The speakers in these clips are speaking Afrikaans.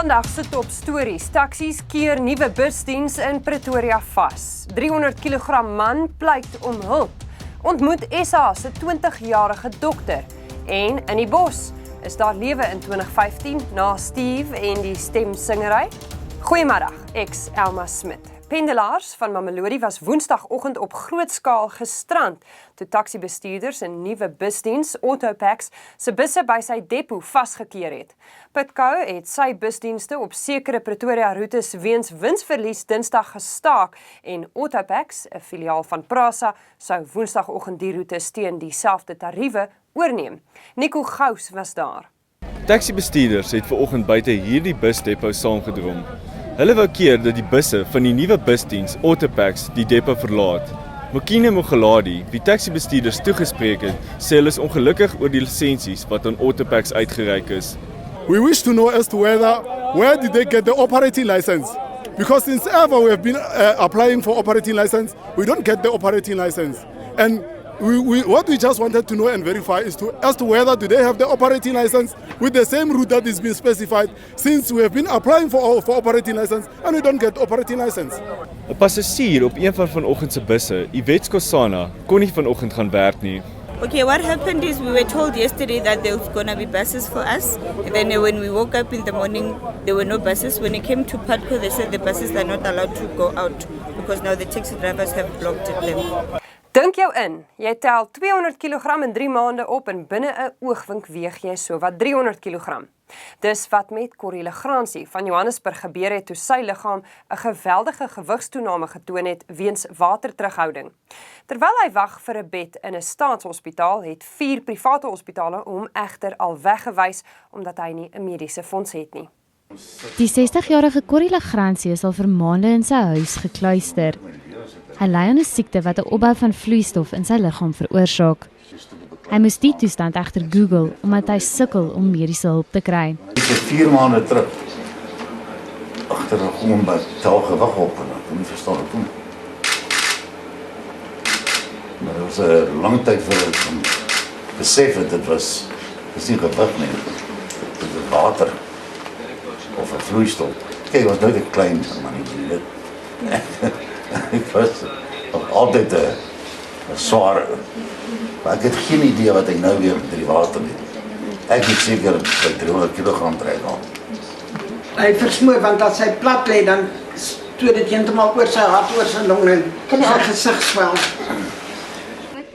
Vandag se top stories. Taksies keer nuwe busdiens in Pretoria vas. 300 kg man pleit om hulp. Ontmoet SA se 20-jarige dokter. En in die bos is daar lewe in 2015 na Steve en die stemsingery. Goeiemiddag, ek's Elma Smit. Pendelaars van Mamelodi was woensdagoggend op groot skaal gestrand toe taksibestuurders 'n nuwe busdiens, Autopax, se busse by sy depot vasgekeer het. Pitco het sy busdienste op sekere Pretoria-roetes weens winsverlies Dinsdag gestaak en Autopax, 'n filiaal van Prasa, sou woensdagoggend die roetes teen dieselfde tariewe oorneem. Nico Gous was daar. Taxibestuurders het vanoggend buite hierdie busdepot saamgedrom. Hulle wou keer dat die busse van die nuwe busdiens Autopax die depot verlaat. Mokine Mogaladi, die taxibestuurders toegespreek het, sê hulle is ongelukkig oor die lisensies wat aan Autopax uitgereik is. We wish to know as to where did they get the operating license? Because since ever we have been applying for operating license, we don't get the operating license. And what we just wanted to know and verify is as to whether do they have the operating license with the same route that is being specified, since we have been applying for operating license and we don't get operating license. 'n Passasier op een van vanoggend se busse, Yvette Kosana, kon nie vanoggend gaan werk nie. Okay, what happened is we were told yesterday that there was going to be buses for us. And then when we woke up in the morning, there were no buses. When it came to Patco, they said the buses are not allowed to go out because now the taxi drivers have blocked them. Dink jou in, jy tel 200 kg in 3 maande op en binne 'n oogwink weeg jy so wat 300 kg. Dis wat met Corrie Legrandsie van Johannesburg gebeur het toe sy liggaam 'n geweldige gewigstoename getoon het weens waterterughouding. Terwyl hy wag vir 'n bed in 'n staatshospitaal, het 4 private hospitale hom egter al weggewys omdat hy nie 'n mediese fonds het nie. Die 60-jarige Corrie Legrandsie is al vir maande in sy huis gekluister. Hy ly aan 'n siekte wat 'n opbou van vloeistof in sy liggaam veroorsaak. Hy moes die toestand egter Google omdat hy sukkel om mediese hulp te kry. Ek het 4 maande terug agter 'n gewoon tel gewig op en ek kon nie verstaan wat doen. Maar dit was 'n lang tyd vir ek om besef het dit was nie gewig nie. Dit was water of 'n vloeistof. Kyk, was nooit 'n klein mannetjie dit. Ek was altyd 'n swaar. Maar ek het geen idee wat ek nou weer met die water het. Ek het seker by 300 kg dry al. Hy versmoor want as hy plat lê dan stoot dit heeltemal oor sy hart, oor sy longe en sy gesig swel.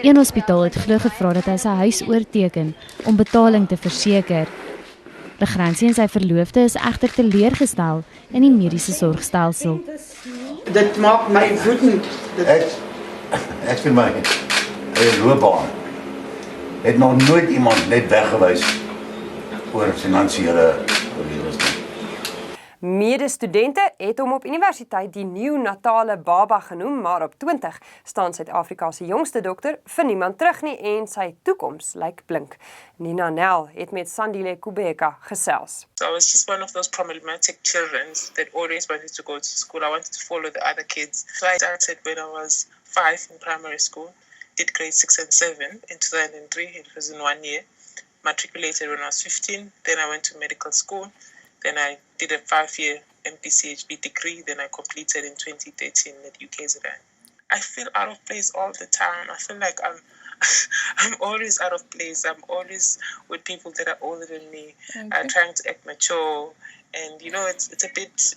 Een hospitaal het glo gevra dat hy sy huis oorteken om betaling te verseker. Legrandsie en sy verloofde is egter teleurgestel in die mediese sorgstelsel. Dit maak my woedend. Ek vind my loopbaan het nog nooit iemand net weggewys oor finansiële redes. Medestudente het hom op universiteit die neonatale baba genoem, maar op 20 staan Suid-Afrika se jongste dokter vir niemand terug nie en sy toekoms lyk blink. Nina Nel het met Sandile Kubeka gesels. So I was just one of those problematic children that always wanted to go to school. I wanted to follow the other kids. So I started when I was 5 in primary school, did grade 6 and 7 in 2003, it was in 1 year. Matriculated when I was 15, then I went to medical school. Then I did a 5-year MPCHB degree. Then I completed in 2013 at UKZN. I feel out of place all the time. I feel like I'm always out of place. I'm always with people that are older than me, trying to act mature. And it's a bit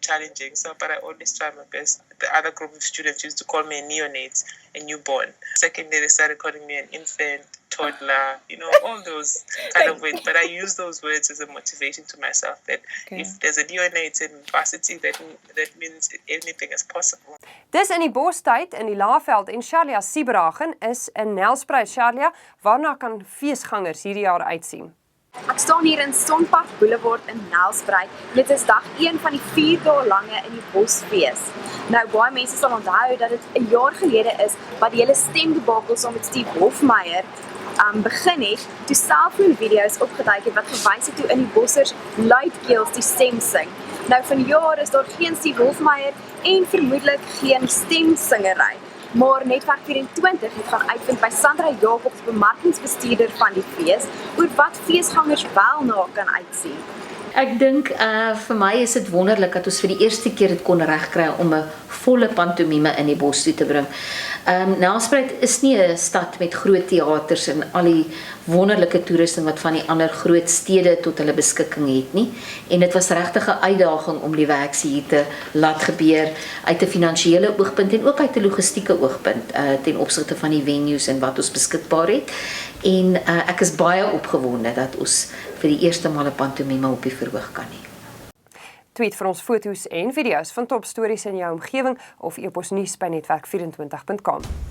challenging. So, but I always try my best. The other group of students used to call me a neonate, a newborn. Secondly, they started calling me an infant, toddler, all those kind of words. But I use those words as a motivation to myself that if there's a neonate in varsity, that means anything is possible. Dis in die bostyd in die Laagveld en Charlia Siebragen is in Nelspruit. Charlia, waarna kan feesgangers hierdie jaar uitsien? Ek staan hier in Sonpark Boulevard in Nelspruit. Dit is dag 1 van die 4 dae lange in die Bosfees. Nou, baie mense sal onthou dat dit 'n jaar gelede is wat die hele stemdebakel saam met Steve Hofmeyer begin het, toe selfoonvideo's opgeduik het wat gewys het hoe in die bossers luidkeels die stem sing. Nou, vanjaar is daar geen Steve Hofmeyer en vermoedelik geen stemsingery. Maar Netwerk 24 het gaan uitvind by Sandra Jacobs, bemarkingsbestuurder van die fees, oor wat feesgangers wel na kan uitsien. Ek dink vir my is dit wonderlik dat ons vir die eerste keer dit kon regkry om 'n volle pantomime in die bos toe te bring. Nelspruit is nie 'n stad met groot teaters en al die wonderlike toerusting wat van die ander groot stede tot hulle beskikking het nie. En dit was regtig 'n uitdaging om die werk hier te laat gebeur uit 'n finansiële oogpunt en ook uit 'n logistieke oogpunt ten opsigte van die venues en wat ons beskikbaar het. En ek is baie opgewonde dat ons vir die eerste maal 'n pantomime op die verhoog kan hê. Tweet vir ons foto's en video's van topstories in jou omgewing of e-pos nuus by netwerk24.com.